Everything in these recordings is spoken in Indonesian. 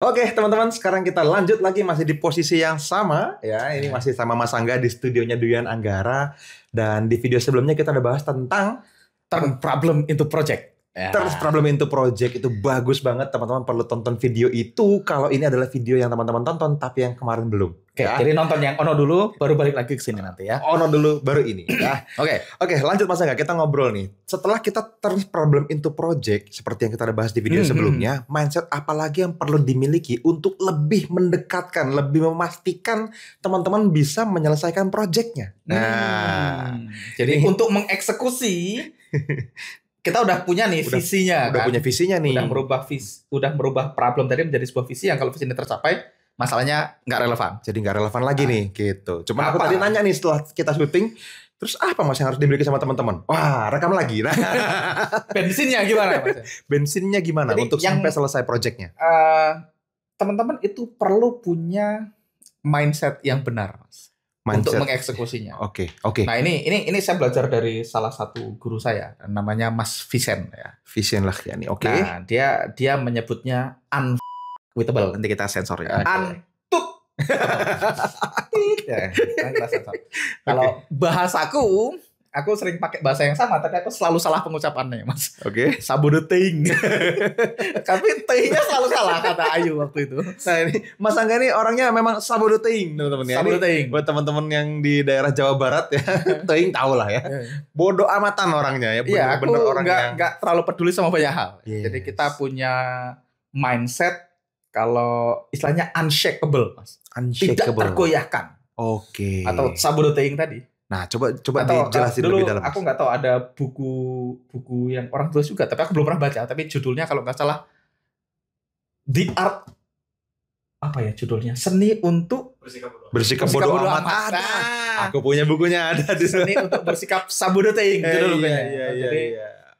Oke, teman-teman, sekarang kita lanjut lagi masih di posisi yang sama ya. Ini masih sama Mas Angga di studionya Duyan Anggara, dan di video sebelumnya kita udah bahas tentang Turn problem into project. Ya. Terus problem into project. Itu bagus banget, teman-teman perlu tonton video itu kalau ini adalah video yang teman-teman tonton tapi yang kemarin belum. Oke, Ya. jadi nonton yang ono dulu, baru balik lagi ke sini nanti ya. Ono dulu baru ini ya. Oke. Oke, lanjut Mas Angga, kita ngobrol nih. Setelah kita turn problem into project seperti yang kita udah bahas di video sebelumnya, mindset apa lagi yang perlu dimiliki untuk lebih mendekatkan, lebih memastikan teman-teman bisa menyelesaikan projectnya. Jadi untuk mengeksekusi kita udah punya nih visinya, udah kan? punya visinya nih. Udah merubah problem tadi menjadi sebuah visi yang kalau visi ini tercapai, masalahnya nggak relevan. Jadi nggak relevan lagi nih gitu. Cuma aku tadi nanya nih setelah kita syuting, terus apa Mas yang harus dimiliki sama teman-teman? Wah, rekam lagi. Nah, bensinnya gimana Mas? bensinnya gimana Jadi untuk sampai selesai projectnya? Teman-teman itu perlu punya mindset yang benar, Mas. Untuk mengeksekusinya. Oke. Nah ini saya belajar dari salah satu guru saya, namanya Mas Vincent ya. Vincent lah ya nih. Oke. Nah dia menyebutnya unquitable. Nanti kita sensor ya. Ya, kita sensor. Kalau bahasaku, aku sering pakai bahasa yang sama, tapi aku selalu salah pengucapannya, Mas. Oke. Sabodoting. Tapi T-nya selalu salah kata Ayu waktu itu. Nah ini Mas Angga ini orangnya memang sabodoting, teman-teman ya. Sabodoting. Buat teman-teman yang di daerah Jawa Barat ya, teing tahu lah ya. Bodoh amatan orangnya ya. Iya, aku nggak terlalu peduli sama banyak hal. Yes. Jadi kita punya mindset kalau istilahnya unshakable, Mas. Tidak tergoyahkan. Oke. Atau sabodoting tadi. Nah, coba dijelasin lebih dalam. Aku nggak tahu ada buku yang orang tulis juga, tapi aku belum pernah baca. Tapi judulnya kalau nggak salah The Art, apa ya judulnya? Seni untuk bersikap bodoh amat. Aku punya bukunya ada di sini. Seni untuk bersikap sabodoting judul bukunya. Jadi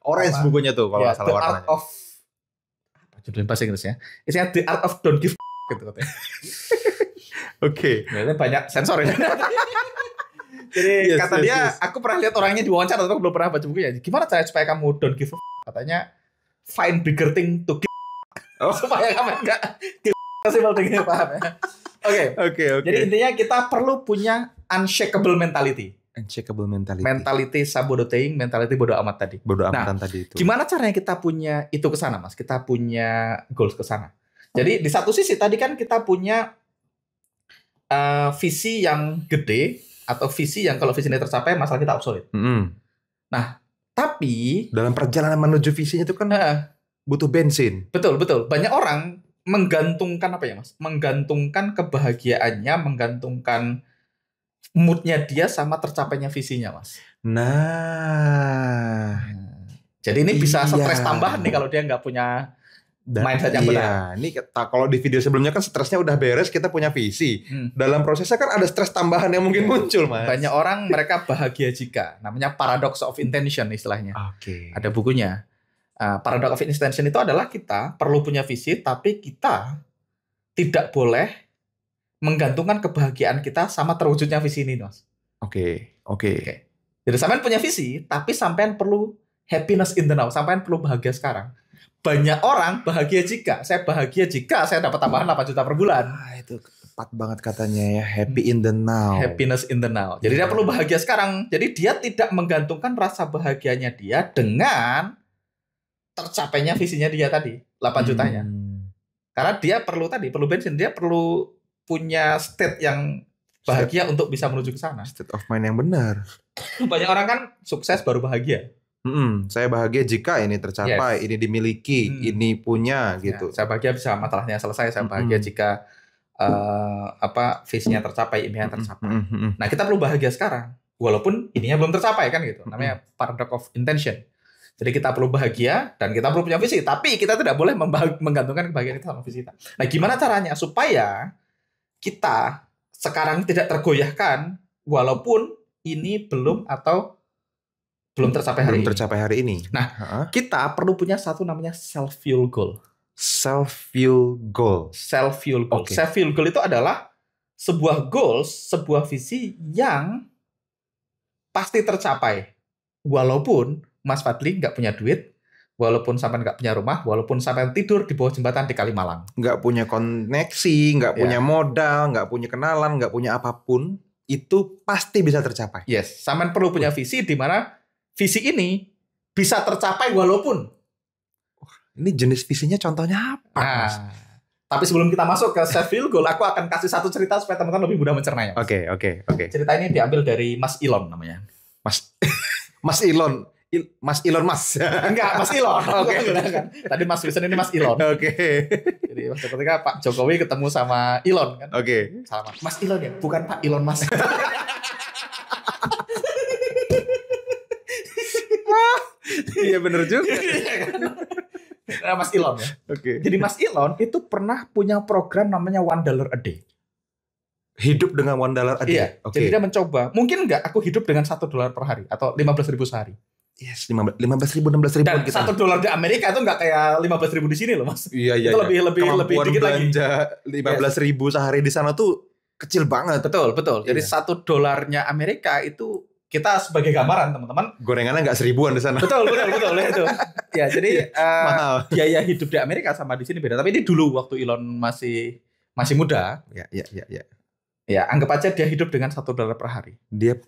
orange bukunya tuh kalau nggak salah warnanya. The Art of apa judulnya bahasa Inggrisnya? Isinya The Art of Don't Give gitu katanya. Oke. Nah, banyak sensor ya. Jadi kata dia, aku pernah lihat orangnya di wawancara, tapi belum pernah baca bukunya. Gimana cara supaya kamu don't give a katanya, find bigger thing to give supaya kamu enggak give simple thing, paham ya? Oke. Jadi intinya kita perlu punya unshakable mentality. Mentality sabodoting, mentality bodo amat tadi. Tadi itu. Gimana caranya kita punya itu ke sana, Mas? Kita punya goals ke sana. Jadi di satu sisi tadi kan kita punya visi yang gede, atau visi yang kalau visi ini tercapai masalah kita obsolete. Nah, tapi dalam perjalanan menuju visinya itu kan butuh bensin. Betul. Banyak orang menggantungkan apa ya, Mas? Menggantungkan kebahagiaannya, menggantungkan moodnya dia sama tercapainya visinya, Mas. Nah, jadi ini bisa stres tambahan nih kalau dia nggak punya mindset yang benar. Ini kalau di video sebelumnya kan stresnya udah beres, kita punya visi. Dalam prosesnya kan ada stres tambahan yang mungkin muncul, Mas. Banyak orang mereka bahagia jika, namanya paradox of intention istilahnya. Oke. Ada bukunya. Paradox of intention itu adalah kita perlu punya visi, tapi kita tidak boleh menggantungkan kebahagiaan kita sama terwujudnya visi ini, Mas. Oke. Jadi sampean punya visi, tapi sampean perlu happiness in the now, sampean perlu bahagia sekarang. Banyak orang bahagia jika saya dapat tambahan 8 juta per bulan. Itu tepat banget katanya ya, happy in the now. Happiness in the now. Jadi dia perlu bahagia sekarang. Jadi dia tidak menggantungkan rasa bahagianya dia dengan tercapainya visinya dia tadi, 8 jutanya. Karena dia perlu bensin, dia perlu punya state yang bahagia untuk bisa menuju ke sana. State of mind yang benar. Banyak orang kan sukses baru bahagia. Saya bahagia jika ini tercapai, ini dimiliki, ini punya gitu. Saya bahagia bisa masalahnya selesai. Saya bahagia jika visinya tercapai, impian tercapai. Nah, kita perlu bahagia sekarang, walaupun ininya belum tercapai kan gitu. Namanya paradox of intention. Jadi kita perlu bahagia dan kita perlu punya visi, tapi kita tidak boleh menggantungkan kebahagiaan kita sama visi kita. Nah, gimana caranya supaya kita sekarang tidak tergoyahkan, walaupun ini belum tercapai hari ini. Nah, kita perlu punya satu namanya self-fuel goal. Self-fuel goal. Okay. Self-fuel goal itu adalah sebuah goals, sebuah visi yang pasti tercapai. Walaupun Mas Fadli nggak punya duit, walaupun sampean nggak punya rumah, walaupun sampean tidur di bawah jembatan di Kalimalang. Nggak punya koneksi, nggak punya modal, nggak punya kenalan, nggak punya apapun, itu pasti bisa tercapai. Yes, sampean perlu punya visi di mana visi ini bisa tercapai walaupun. Ini jenis visinya contohnya apa, Mas? Tapi sebelum kita masuk ke self feel goal, aku akan kasih satu cerita supaya teman-teman lebih mudah mencernanya. Oke. Cerita ini diambil dari Mas Elon namanya. Mas Elon. Mas Elon Mas. Enggak, Mas Elon. Oke. Tadi Mas Wilson ini Mas Elon. Oke. Jadi waktu ketika Pak Jokowi ketemu sama Elon kan. Oke. Sama Mas Elon ya, bukan Pak Elon Mas. Iya bener juga. Nah, Mas Elon ya. Oke. Jadi Mas Elon itu pernah punya program namanya $1 a day. Hidup dengan $1 a day. Iya. Oke. Jadi dia mencoba, mungkin nggak aku hidup dengan $1 per hari atau 15.000 sehari. Yes, 15.000, 16.000 Dan kita. $1 di Amerika itu nggak kayak 15.000 di sini loh, Mas. Iya. Itu lebih Kemampuan dikit lagi. belanja 15.000 sehari di sana tuh kecil banget. Betul. Jadi Iya. $1 Amerika itu kita sebagai gambaran teman-teman. Gorengannya nggak 1.000-an di sana. Betul itu. Ya jadi Mahal. biaya hidup di Amerika sama di sini beda. Tapi ini dulu waktu Elon masih muda. Ya. Ya anggap aja dia hidup dengan $1 per hari. Dia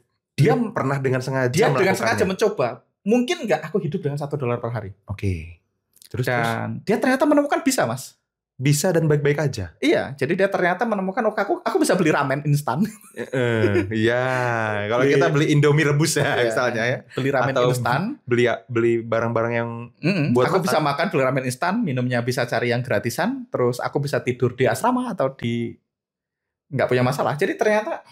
pernah dengan sengaja Dia dengan melakukannya. sengaja mencoba. Mungkin nggak aku hidup dengan $1 per hari. Oke. Terus Dan dia ternyata menemukan bisa, Mas. bisa dan baik-baik aja. Iya, jadi dia ternyata menemukan aku bisa beli ramen instan. Iya, kalau kita beli Indomie rebus ya Iya. misalnya ya. Beli ramen Atau instan. Beli barang-barang yang buat aku makan. bisa makan beli ramen instan, minumnya bisa cari yang gratisan, terus aku bisa tidur di asrama atau di nggak punya masalah. Jadi ternyata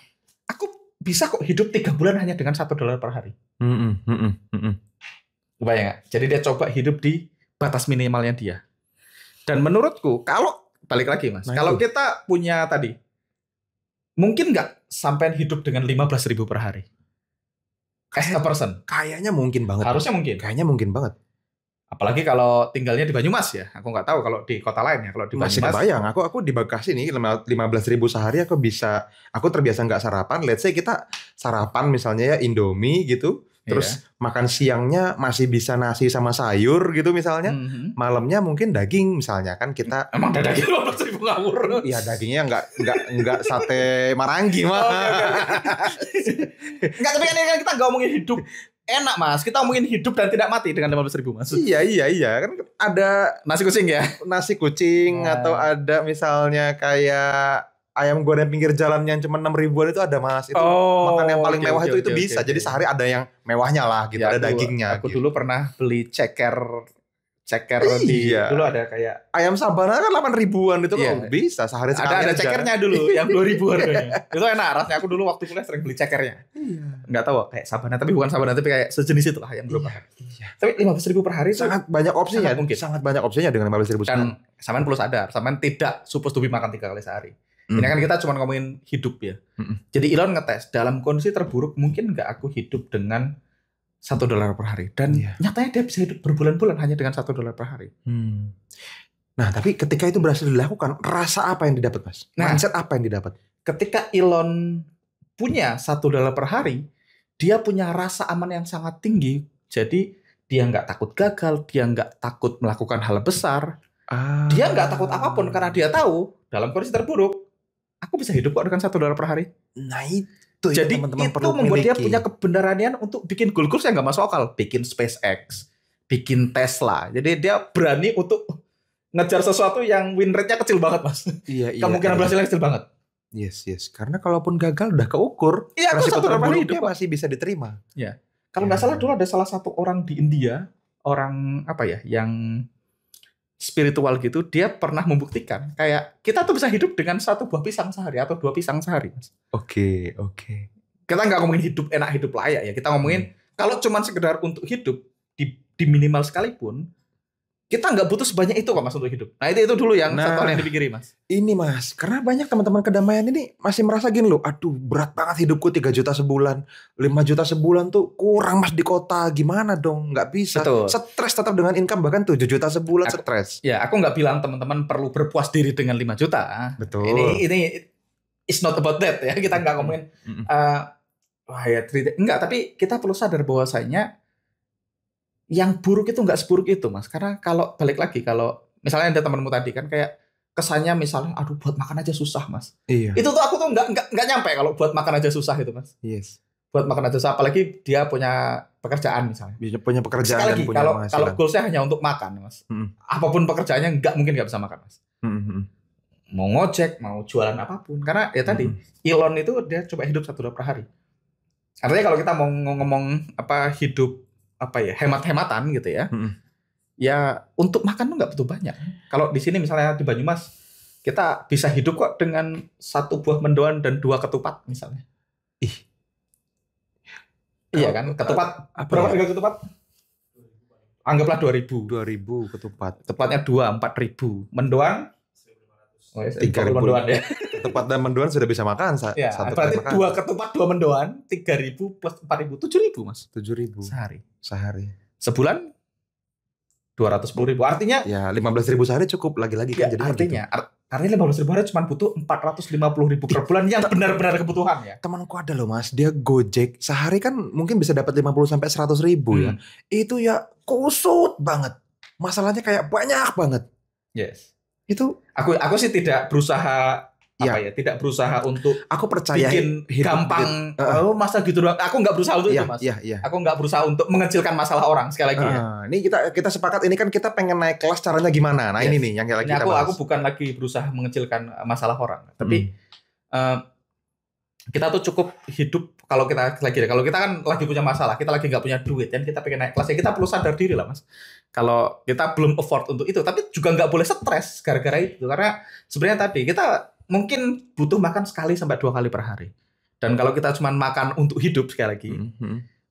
aku bisa kok hidup 3 bulan hanya dengan $1 per hari. Kebayang nggak? Jadi dia coba hidup di batas minimalnya dia. Dan menurutku, kalau balik lagi Mas, kalau kita punya tadi, mungkin nggak sampai hidup dengan 15.000 per hari? As a person. Kayaknya mungkin banget. Harusnya mungkin. Kayaknya mungkin banget. Apalagi kalau tinggalnya di Banyumas ya. Aku nggak tahu kalau di kota lain ya. Kalau di Masih Banyumas. kebayang. Aku di Bekasi nih 15.000 sehari aku terbiasa nggak sarapan. Let's say kita sarapan misalnya ya Indomie gitu. Terus makan siangnya masih bisa nasi sama sayur gitu misalnya. Malamnya mungkin daging misalnya kan kita. Emang ada daging 15.000 ngawur? Iya dagingnya nggak sate marangi mah. Enggak, tapi kan kita nggak ngomongin hidup enak Mas. Kita ngomongin hidup dan tidak mati dengan 15.000 Mas. Iya kan ada nasi kucing ya. Nasi kucing atau ada misalnya kayak ayam goreng pinggir jalan yang cuma 6.000-an itu ada Mas. Itu makan yang paling mewah itu bisa. Jadi sehari ada yang mewahnya lah gitu, ada dagingnya. Aku dulu pernah beli ceker dulu ada kayak ayam sabana kan 8.000-an itu kok bisa sehari sekali. Ada cekernya dulu yang 2.000 harganya. Itu enak rasanya. Aku dulu waktu kuliah sering beli cekernya. Nggak tahu kayak sabana tapi bukan sabana tapi kayak sejenis itu lah yang berapa. Tapi 15.000 per hari sangat banyak opsinya. Sangat banyak opsinya dengan 15.000 dan sampean perlu sadar, sampean tidak supposed to be makan 3 kali sehari. Ini kan kita cuma ngomongin hidup ya. Jadi Elon ngetes dalam kondisi terburuk mungkin nggak aku hidup dengan $1 per hari. Dan nyatanya dia bisa hidup berbulan-bulan hanya dengan $1 per hari. Nah tapi ketika itu berhasil dilakukan, rasa apa yang didapat Mas? Mindset apa yang didapat? Ketika Elon punya $1 per hari, dia punya rasa aman yang sangat tinggi. Jadi dia nggak takut gagal, dia nggak takut melakukan hal besar. Dia nggak takut apapun karena dia tahu dalam kondisi terburuk, aku bisa hidup kok dengan $1 per hari. Nah itu jadi teman-teman itu perlu membuat dia miliki. punya keberanian untuk bikin goal-goals yang nggak masuk akal, bikin SpaceX, bikin Tesla. Jadi dia berani untuk ngejar sesuatu yang win rate-nya kecil banget Mas. Iya. Kemungkinan berhasilnya kecil banget. Yes. Karena kalaupun gagal udah keukur. Iya, resiko $1 per hari terburuknya masih bisa diterima. Iya. Kalau nggak salah dulu ada salah satu orang di India, orang apa ya, yang spiritual gitu, dia pernah membuktikan kayak kita tuh bisa hidup dengan 1 buah pisang sehari atau 2 pisang sehari. Oke. Kita nggak ngomongin hidup enak, hidup layak ya. Kita ngomongin kalau cuman sekedar untuk hidup di minimal sekalipun, kita nggak butuh sebanyak itu kok Mas untuk hidup. Nah itu dulu yang satu hal yang dipikiri Mas. Ini Mas, karena banyak teman-teman kedamaian ini masih merasa gini loh, aduh berat banget hidupku 3 juta sebulan, 5 juta sebulan tuh kurang Mas di kota, gimana dong, nggak bisa. Betul. Stres tetap dengan income bahkan 7 juta sebulan stres. Ya aku nggak bilang teman-teman perlu berpuas diri dengan 5 juta. Betul. Ini it's not about that ya, kita nggak ngomongin enggak, tapi kita perlu sadar bahwasanya yang buruk itu nggak seburuk itu Mas. Karena kalau balik lagi, kalau misalnya ada temanmu tadi kan kayak kesannya misalnya, aduh buat makan aja susah Mas. Iya. Itu tuh aku tuh nggak nyampe kalau buat makan aja susah itu Mas. Yes. Buat makan aja susah, apalagi dia punya pekerjaan misalnya. Punya pekerjaan Sekali dan lagi, punya kalau penghasilan. goalsnya hanya untuk makan Mas. Apapun pekerjaannya nggak mungkin nggak bisa makan Mas. Mau ngojek, mau jualan apapun. Karena ya tadi, Elon itu dia coba hidup $1 per hari. Artinya kalau kita mau ngomong hidup hemat-hematan gitu ya. Ya untuk makan tuh nggak butuh banyak. Kalau di sini misalnya di Banyumas, kita bisa hidup kok dengan 1 buah mendoan dan 2 ketupat misalnya. Iya kan, ketupat. Berapa harga ketupat? Anggaplah 2.000. 2.000 ketupat. Ketupatnya 4.000. Mendoan? 3.000 mendoan ya. Ketupat dan mendoan sudah bisa makan. Ya, berarti 2 ketupat 2 mendoan, 3.000 plus 4.000, 7.000 Mas. 7.000 sehari. Sebulan 210.000. Artinya ya 15.000 sehari cukup lagi-lagi kan. Ya, artinya 15.000 hari cuma butuh 450.000 per bulan yang benar-benar kebutuhan ya. Temanku ada loh Mas, dia Gojek sehari kan mungkin bisa dapat 50 sampai 100.000 ya. Itu ya kusut banget. Masalahnya kayak banyak banget. Yes. Itu aku sih tidak berusaha tidak berusaha untuk aku percaya bikin gampang masa gitu doang. Aku nggak berusaha untuk itu Mas. Aku nggak berusaha untuk mengecilkan masalah orang sekali lagi ya. Ini kita sepakat ini kan kita pengen naik kelas caranya gimana. Nah ini nih yang lagi kita bahas. Aku bukan lagi berusaha mengecilkan masalah orang, tapi kita tuh cukup hidup kalau kita kan lagi punya masalah, kita lagi nggak punya duit dan kita pengen naik kelas ya kita perlu sadar diri lah Mas. Kalau kita belum afford untuk itu, tapi juga nggak boleh stres gara-gara itu karena sebenarnya tadi kita mungkin butuh makan sekali sampai 2 kali per hari. Dan kalau kita cuma makan untuk hidup sekali lagi,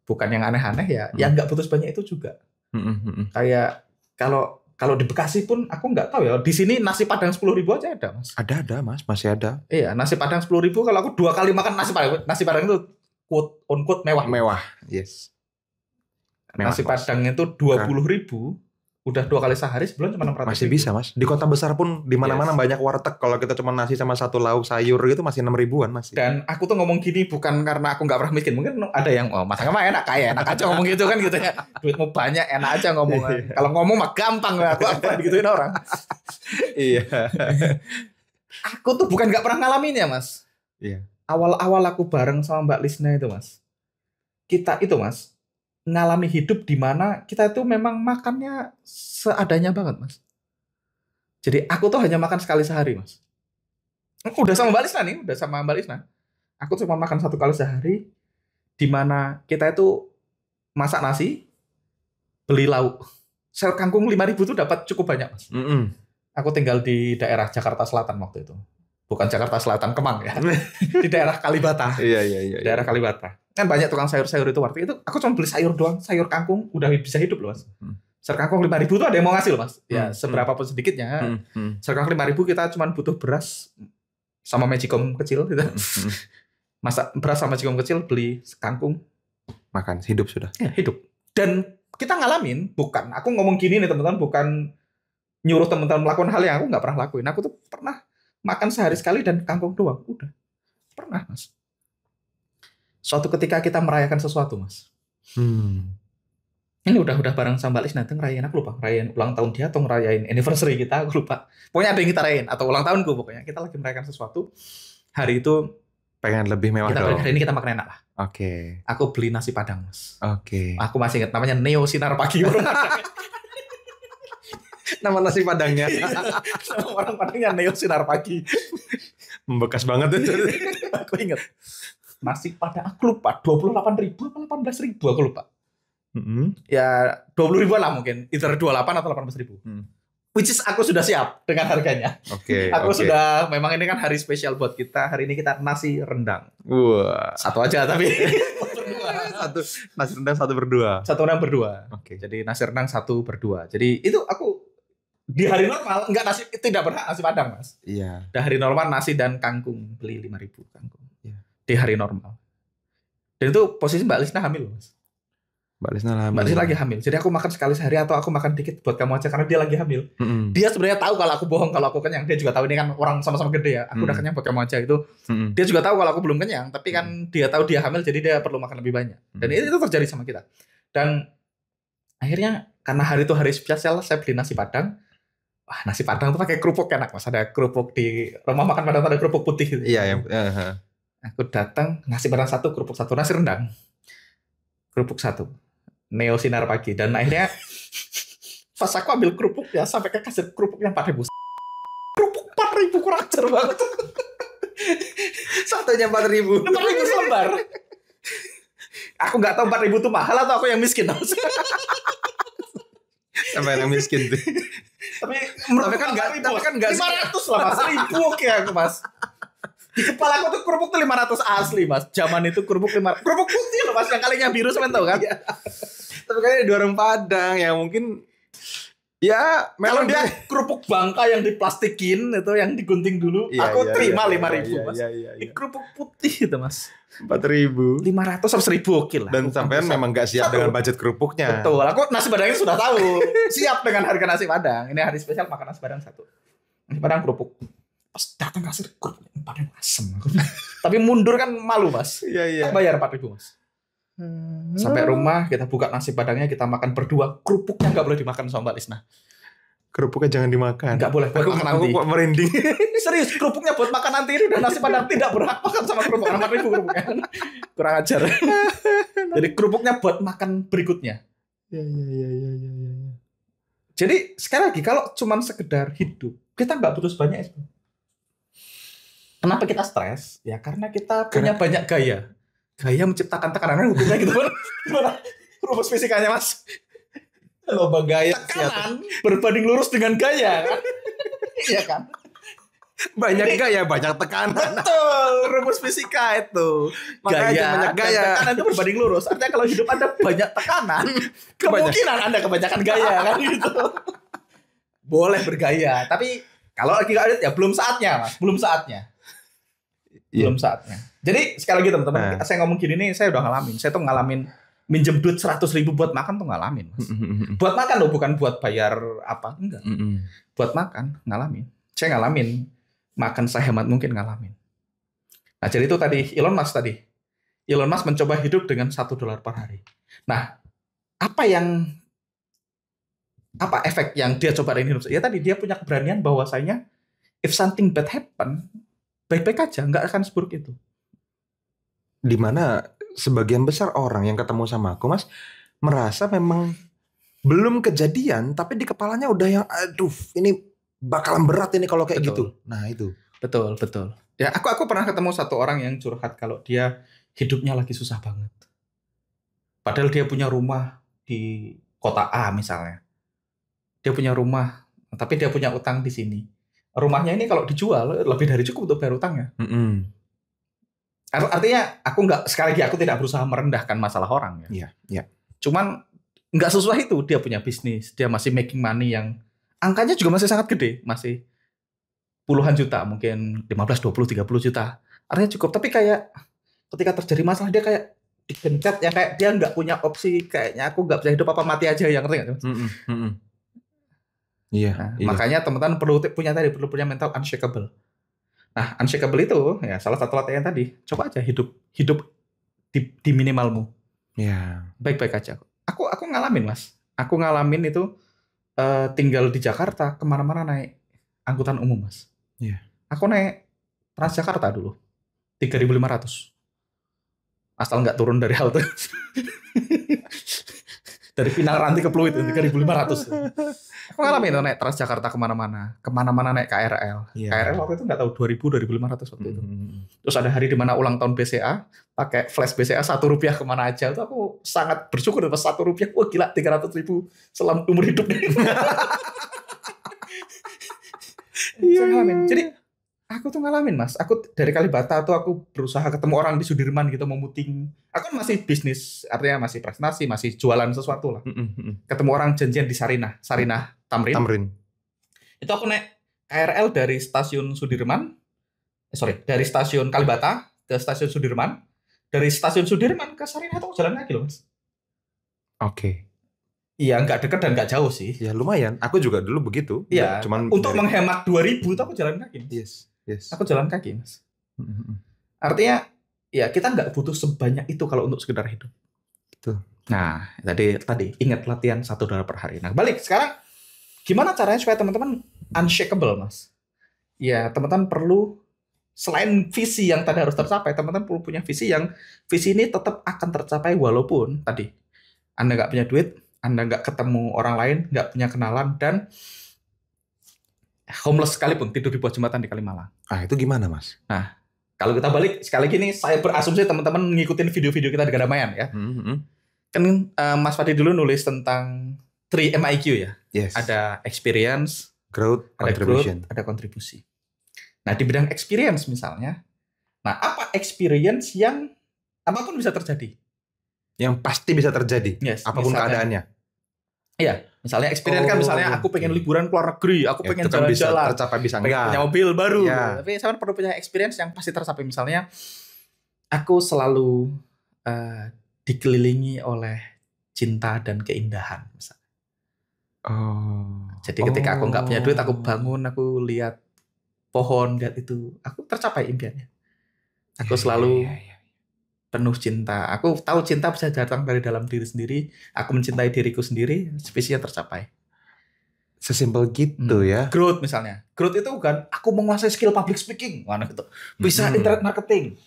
bukan yang aneh-aneh ya, yang nggak butuh sebanyak itu juga. Kayak kalau di Bekasi pun aku nggak tahu ya. Di sini nasi Padang 10.000 aja ada Mas. Ada Mas, masih ada. Iya, nasi Padang 10.000 kalau aku 2 kali makan nasi Padang itu quote on quote mewah. Mewah, yes. Mewah, nasi Padang itu 20.000. Udah 2 kali sehari sebulan cuma 600.000. Masih bisa Mas. Di kota besar pun di mana-mana banyak warteg. Kalau kita cuma nasi sama 1 lauk sayur gitu masih 6.000-an masih. Dan aku tuh ngomong gini bukan karena aku nggak pernah miskin. Mungkin ada yang Mas Angga mah enak aja ngomong gitu kan gitu ya. Duitmu banyak enak aja ngomong. Kalau ngomong mah gampang aku apa digituin orang. Iya. Aku tuh bukan nggak pernah ngalamin ya Mas. Iya. Awal-awal aku bareng sama Mbak Lisna itu Mas. Kita itu Mas ngalami hidup di mana kita itu memang makannya seadanya banget Mas. Jadi aku tuh hanya makan sekali sehari Mas. Udah sama Mbak Lisna. Aku cuma makan 1 kali sehari, di mana kita itu masak nasi, beli lauk. Sel kangkung 5.000 tuh dapat cukup banyak Mas. Aku tinggal di daerah Jakarta Selatan waktu itu. Bukan Jakarta Selatan, Kemang ya. Di daerah Kalibata. Iya. Daerah Kalibata. Kan banyak tukang sayur-sayur itu waktu itu. Aku cuma beli sayur doang, sayur kangkung udah bisa hidup loh Mas. Sayur kangkung 5.000 tuh ada yang mau ngasih loh Mas. Ya seberapa pun sedikitnya. Sayur kangkung 5.000 kita cuma butuh beras sama magicom kecil gitu. Masak beras sama magicom kecil, beli kangkung. Makan, hidup sudah. Ya, hidup. Dan kita ngalamin, bukan. Aku ngomong gini nih teman-teman, bukan nyuruh teman-teman melakukan hal yang aku nggak pernah lakuin. Aku tuh pernah makan sehari sekali dan kangkung doang. Udah. Pernah Mas. Suatu ketika kita merayakan sesuatu Mas. Ini udah bareng sama Mbak Lis nanti ngerayain, aku lupa ngerayain ulang tahun dia atau ngerayain anniversary kita, aku lupa. Pokoknya ada yang kita rayain atau ulang tahunku pokoknya. Kita lagi merayakan sesuatu. Hari itu pengen lebih mewah dong. Hari ini kita makan enak lah. Oke. Aku beli nasi Padang Mas. Oke. Aku masih ingat namanya Neo Sinar Pagi. Nama nasi Padangnya. Nama orang Padangnya Neo Sinar Pagi. Membekas banget itu. Aku ingat. Nasi Padang aku lupa 28.000 atau 18.000 aku lupa. Ya 20.000 lah mungkin, either 28 atau 18.000. Which is aku sudah siap dengan harganya. Oke. Aku sudah, memang ini kan hari spesial buat kita. Hari ini kita nasi rendang. Wah. Satu aja tapi. Nasi rendang 1 berdua. 1 orang berdua. Oke. Jadi nasi rendang 1 berdua. Jadi itu aku di hari normal enggak nasi, tidak berhak nasi Padang Mas. Iya. Di hari normal nasi dan kangkung, beli 5.000 kangkung. Di hari normal. Dan itu posisi Mbak Lisna hamil Mas. Mbak Lisna lagi hamil. Jadi aku makan sekali sehari atau aku makan dikit buat kamu aja karena dia lagi hamil. Dia sebenarnya tahu kalau aku bohong, kalau aku kenyang. Dia juga tahu ini kan orang sama-sama gede ya. Aku udah kenyang buat kamu aja itu. Dia juga tahu kalau aku belum kenyang, tapi kan dia tahu dia hamil jadi dia perlu makan lebih banyak. Dan itu terjadi sama kita. Dan Akhirnya karena hari itu hari spesial, saya beli nasi Padang. Wah, nasi Padang tuh pakai kerupuk enak Mas. Ada kerupuk di rumah makan Padang, ada kerupuk putih gitu. Iya, yang Aku datang, nasi Padang 1, kerupuk 1, nasi rendang. Kerupuk 1. Neo Sinar Pagi. Dan akhirnya pas aku ambil kerupuknya sampai ke kasir kerupuknya 4.000. Kerupuk 4.000 kurang ajar banget. satunya 4.000. 4.000 selembar. Aku nggak tahu 4.000 itu mahal atau aku yang miskin. Sampai yang miskin tuh. Tapi kan enggak 500 lah Mas. 1.000 oke aku Mas. Di kepala aku tuh kerupuk tuh 500 asli Mas. Zaman itu kerupuk 500. Kerupuk putih loh Mas, yang kalinya biru semen tahu kan? Tapi kan di warung Padang yang mungkin ya kalau dia kerupuk Bangka yang diplastikin itu yang digunting dulu, aku terima 5.000 Mas. Ini kerupuk putih itu Mas. 4.000. 500 sampai 1.000 oke lah. Dan sampean memang gak siap dengan budget kerupuknya. Betul. Aku nasi Padangnya sudah tahu. Siap dengan harga nasi Padang. Ini hari spesial makan nasi Padang 1. Nasi Padang kerupuk. Pas datang kasir kerupuknya 4.000 asem. Tapi mundur kan malu Mas. Iya. Bayar 4.000 Mas. Sampai rumah kita buka nasi Padangnya, kita makan berdua. Kerupuknya nggak boleh dimakan sama Mbak Lisna. Kerupuknya jangan dimakan. Nggak boleh buat makan nanti. Aku merinding. Serius, kerupuknya buat makan nanti ini udah nasi Padang tidak berhak makan sama kerupuk. 4.000 kerupuknya. Kurang ajar. Jadi kerupuknya buat makan berikutnya. Iya. Jadi sekali lagi kalau cuman sekedar hidup, kita nggak butuh sebanyak itu. Kenapa kita stres? Ya karena kita punya banyak gaya. Gaya menciptakan tekanan, hukumnya gitu. Gimana rumus fisikanya Mas? Lomba gaya. Tekanan berbanding lurus dengan gaya kan? Iya kan? Banyak gaya, banyak tekanan. Betul, rumus fisika itu. Gaya, banyak gaya. Tekanan itu berbanding lurus. Artinya kalau hidup Anda banyak tekanan, kemungkinan Anda kebanyakan gaya kan gitu. Boleh bergaya, tapi kalau lagi nggak ada ya belum saatnya Mas, belum saatnya. Belum saatnya. Jadi sekali lagi teman-teman, saya ngomong gini nih, saya udah ngalamin. Saya tuh ngalamin minjem duit 100.000 buat makan tuh ngalamin Mas. Buat makan loh, bukan buat bayar apa, enggak. Buat makan, ngalamin. Saya ngalamin. Makan sehemat mungkin ngalamin. Nah jadi itu tadi Elon Musk mencoba hidup dengan $1 per hari. Nah apa efek yang dia coba dengan hidup? Ya tadi dia punya keberanian bahwasanya if something bad happen, baik-baik aja, nggak akan seburuk itu. Dimana sebagian besar orang yang ketemu sama aku Mas merasa memang belum kejadian tapi di kepalanya udah yang aduh ini bakalan berat ini kalau kayak gitu. Nah itu. Betul. Ya aku pernah ketemu satu orang yang curhat kalau dia hidupnya lagi susah banget. Padahal dia punya rumah di kota A misalnya. Dia punya rumah, tapi dia punya utang di sini. Rumahnya ini kalau dijual lebih dari cukup untuk bayar utangnya. Artinya sekali lagi aku tidak berusaha merendahkan masalah orang ya. Iya. Cuman nggak sesuai itu, dia punya bisnis, dia masih making money yang angkanya juga masih sangat gede, masih puluhan juta, mungkin 15, 20, 30 juta. Artinya cukup, tapi kayak ketika terjadi masalah dia kayak digencet ya, kayak dia nggak punya opsi, kayaknya aku nggak bisa hidup apa mati aja, yang ngerti nggak? Iya. Makanya teman-teman perlu punya mental unshakable. Nah, unshakable itu ya salah satu latihan tadi. Coba aja hidup di minimalmu. Iya. Baik-baik aja. Aku ngalamin Mas. Aku ngalamin itu tinggal di Jakarta, kemana-mana naik angkutan umum Mas. Iya. Aku naik Transjakarta dulu 3.500. Asal nggak turun dari halte. Dari Pinang Ranti ke Pluit 3.500. Aku ngalamin itu naik Transjakarta kemana-mana naik KRL. Iya. KRL waktu itu nggak tahu 2.000, 2.500 waktu itu. Terus ada hari di mana ulang tahun BCA, pakai flash BCA Rp1 kemana aja. Itu aku sangat bersyukur dapat Rp1. Wah gila 300.000 selama umur hidup nih. Jadi aku tuh ngalamin Mas. Aku dari Kalibata tuh aku berusaha ketemu orang di Sudirman gitu mau muting. Aku masih bisnis, artinya masih prestasi, masih jualan sesuatu lah. Ketemu orang janjian di Sarinah Tamrin. Itu aku naik KRL dari stasiun Sudirman. Dari stasiun Kalibata ke stasiun Sudirman. Dari stasiun Sudirman ke Sarinah itu jalan kaki loh Mas. Oke. Iya, nggak dekat dan nggak jauh sih. Ya lumayan. Aku juga dulu begitu. Iya. Untuk menghemat 2.000 itu aku jalan kaki. Yes. Aku jalan kaki Mas. Artinya ya kita nggak butuh sebanyak itu kalau untuk sekedar hidup. Betul. Nah, tadi ingat latihan $1 per hari. Nah, balik sekarang gimana caranya supaya teman-teman unshakable, Mas? Ya, teman-teman perlu selain visi yang tadi harus tercapai, teman-teman perlu punya visi ini tetap akan tercapai walaupun tadi Anda nggak punya duit, Anda nggak ketemu orang lain, nggak punya kenalan, dan homeless sekalipun tidur di bawah jembatan di Kalimalang. Itu gimana, Mas? Nah, kalau kita balik sekali lagi nih, saya berasumsi teman-teman ngikutin video-video kita di Gadamayan ya. Kan Mas Fadi dulu nulis tentang 3MIQ ya. Yes. Ada experience, growth, contribution. Ada kontribusi. Nah, di bidang experience misalnya, apa experience yang apapun bisa terjadi? Yang pasti bisa terjadi, yes, apapun keadaannya. Iya, misalnya experience kan misalnya aku pengen liburan keluar negeri, aku pengen jalan-jalan. Bisa tercapai, bisa enggak. Punya mobil baru. Ya. Tapi saya perlu punya experience yang pasti tercapai. Misalnya aku selalu dikelilingi oleh cinta dan keindahan misalnya. Jadi ketika aku nggak punya duit, aku bangun, aku lihat pohon, lihat itu, aku tercapai impiannya. Aku selalu penuh cinta. Aku tahu cinta bisa datang dari dalam diri sendiri. Aku mencintai diriku sendiri, visinya tercapai. Sesimpel gitu ya. Growth misalnya. Growth itu kan aku menguasai skill public speaking, mana gitu. Bisa internet marketing.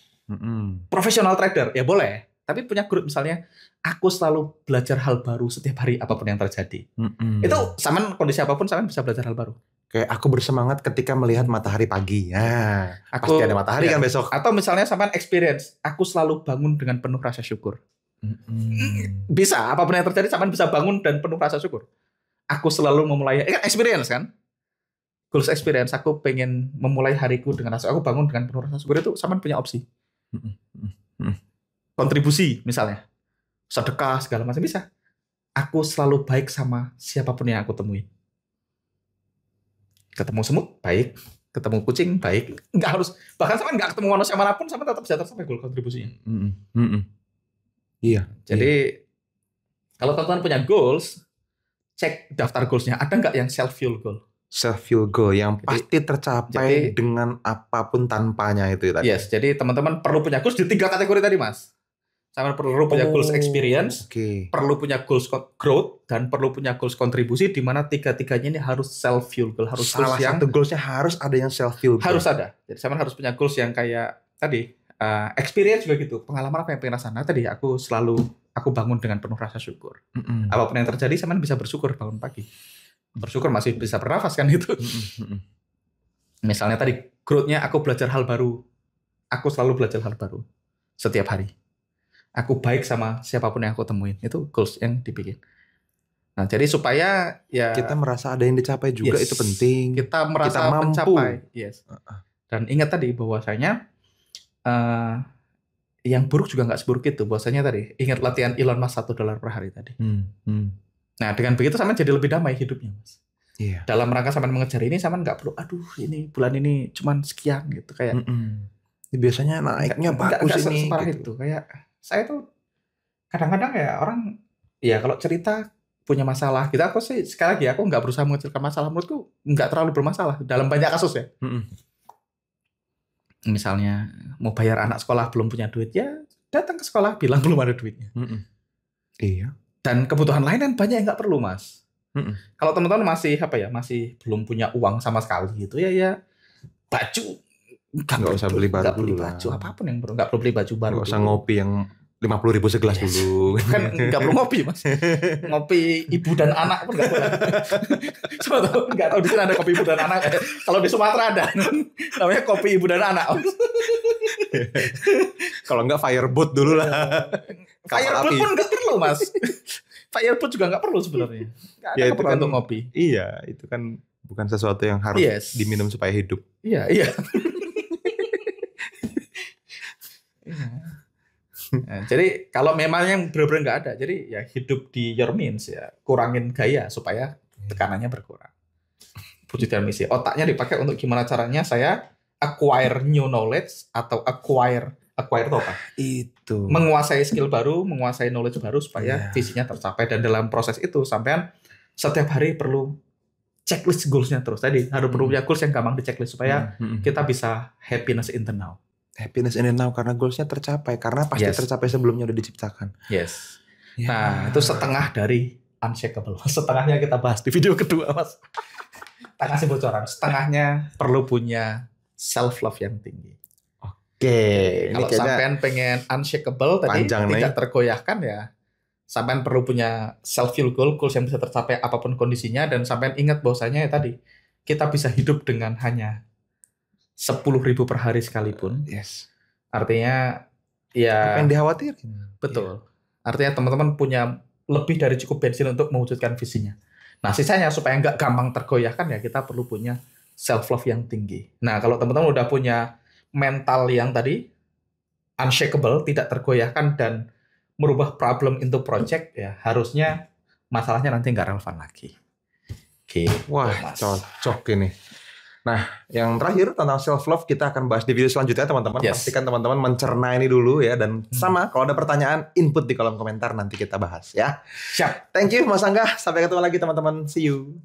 Professional trader, ya boleh. Tapi punya growth misalnya, aku selalu belajar hal baru setiap hari apapun yang terjadi. Itu sama kondisi apapun, sama bisa belajar hal baru. Kayak aku bersemangat ketika melihat matahari pagi. Ya, pasti ada matahari kan besok. Atau misalnya sampean experience, aku selalu bangun dengan penuh rasa syukur. Bisa, apapun yang terjadi sampean bisa bangun dan penuh rasa syukur. Aku selalu memulai, experience kan? Goals experience, aku pengen memulai hariku dengan rasa, aku bangun dengan penuh rasa syukur, itu sampean punya opsi. Kontribusi misalnya, sedekah segala macam bisa. Aku selalu baik sama siapapun yang aku temui. Ketemu semut baik, ketemu kucing baik, nggak harus, bahkan sama nggak ketemu manusia manapun sama tetap bisa tercapai goal kontribusinya. Iya. Jadi kalau teman-teman punya goals, cek daftar goalsnya, ada nggak yang self fuel goal? Self fuel goal yang pasti tercapai dengan apapun tanpanya itu tadi. Yes, jadi teman-teman perlu punya goals di 3 kategori tadi, Mas. Sama perlu punya goals experience, perlu punya goals growth, dan perlu punya goals kontribusi, di mana 3-tiganya ini harus self fuel goal. Harus salah satu goalsnya harus ada yang self fuel goal. Harus ada. Jadi sama harus punya goals yang kayak tadi experience juga gitu. Pengalaman apa yang pengen rasain. Tadi aku bangun dengan penuh rasa syukur. Apapun yang terjadi, sama bisa bersyukur bangun pagi. Bersyukur masih bisa bernafas kan gitu. Misalnya tadi growth-nya aku belajar hal baru. Aku selalu belajar hal baru setiap hari. Aku baik sama siapapun yang aku temuin. Itu goals yang dibikin. Nah, jadi supaya ya kita merasa ada yang dicapai juga, itu penting. Kita merasa mencapai. Yes. Dan ingat tadi bahwasanya yang buruk juga nggak seburuk itu. Bahwasanya tadi ingat latihan Elon Musk $1 per hari tadi. Nah, dengan begitu sama jadi lebih damai hidupnya, Mas. Iya. Dalam rangka sama mengejar ini, sama nggak perlu, ini bulan ini cuman sekian gitu kayak. Biasanya naiknya bagus ini. Separah gitu. Itu kayak saya tuh kadang-kadang ya orang ya kalau cerita punya masalah gitu, aku sih sekali lagi aku nggak berusaha mengecilkan masalah, menurutku nggak terlalu bermasalah dalam banyak kasus ya. Misalnya mau bayar anak sekolah belum punya duit, ya datang ke sekolah bilang belum ada duitnya. Iya. Dan kebutuhan lain kan banyak yang nggak perlu, Mas. Kalau teman-teman masih masih belum punya uang sama sekali gitu ya baju nggak usah beli baju apapun yang perlu, nggak perlu beli baju baru. Nggak usah ngopi yang 50.000 segelas dulu. Kan nggak perlu ngopi, Mas. Ngopi ibu dan anak pun nggak boleh. Coba nggak tahu di sini ada kopi ibu dan anak. Kalau di Sumatera ada, namanya kopi ibu dan anak. Kalau nggak fireboat dulu lah. Fireboat pun nggak perlu, Mas. Fireboat juga nggak perlu sebenarnya. Ya itu kan untuk ngopi. Iya, itu kan bukan sesuatu yang harus diminum supaya hidup. Iya. Nah, jadi kalau memang yang benar-benar nggak ada, jadi ya hidup di your means ya, kurangin gaya supaya tekanannya berkurang. Puji dan misi. Otaknya dipakai untuk gimana caranya saya acquire new knowledge atau acquire itu apa? Itu. Menguasai skill baru, menguasai knowledge baru supaya visinya tercapai, dan dalam proses itu sampean setiap hari perlu checklist goals-nya terus. Tadi harus perlu punya goals yang gampang di checklist supaya kita bisa happiness in the now. Happiness in the now karena goals-nya tercapai, karena pasti tercapai sebelumnya udah diciptakan. Yes. Nah, itu setengah dari unshakable. Setengahnya kita bahas di video kedua, Mas. Tak kasih bocoran. Setengahnya perlu punya self love yang tinggi. Oke, Kalau sampean pengen unshakable tadi tidak tergoyahkan ya, sampean perlu punya self feel goals yang bisa tercapai apapun kondisinya, dan sampean ingat bahwasanya ya tadi kita bisa hidup dengan hanya 10.000 per hari sekalipun. Yes. Artinya ya apa yang dikhawatirin. Betul. Artinya teman-teman punya lebih dari cukup bensin untuk mewujudkan visinya. Nah, sisanya supaya nggak gampang tergoyahkan ya kita perlu punya self love yang tinggi. Nah, kalau teman-teman udah punya mental yang tadi unshakable, tidak tergoyahkan dan merubah problem into project ya, harusnya masalahnya nanti nggak relevan lagi. Oke. Wah, cocok ini. Nah, yang terakhir tentang self love kita akan bahas di video selanjutnya, teman-teman. Yes. Pastikan teman-teman mencerna ini dulu ya, dan sama kalau ada pertanyaan input di kolom komentar, nanti kita bahas ya. Siap. Thank you Mas Angga. Sampai ketemu lagi teman-teman. See you.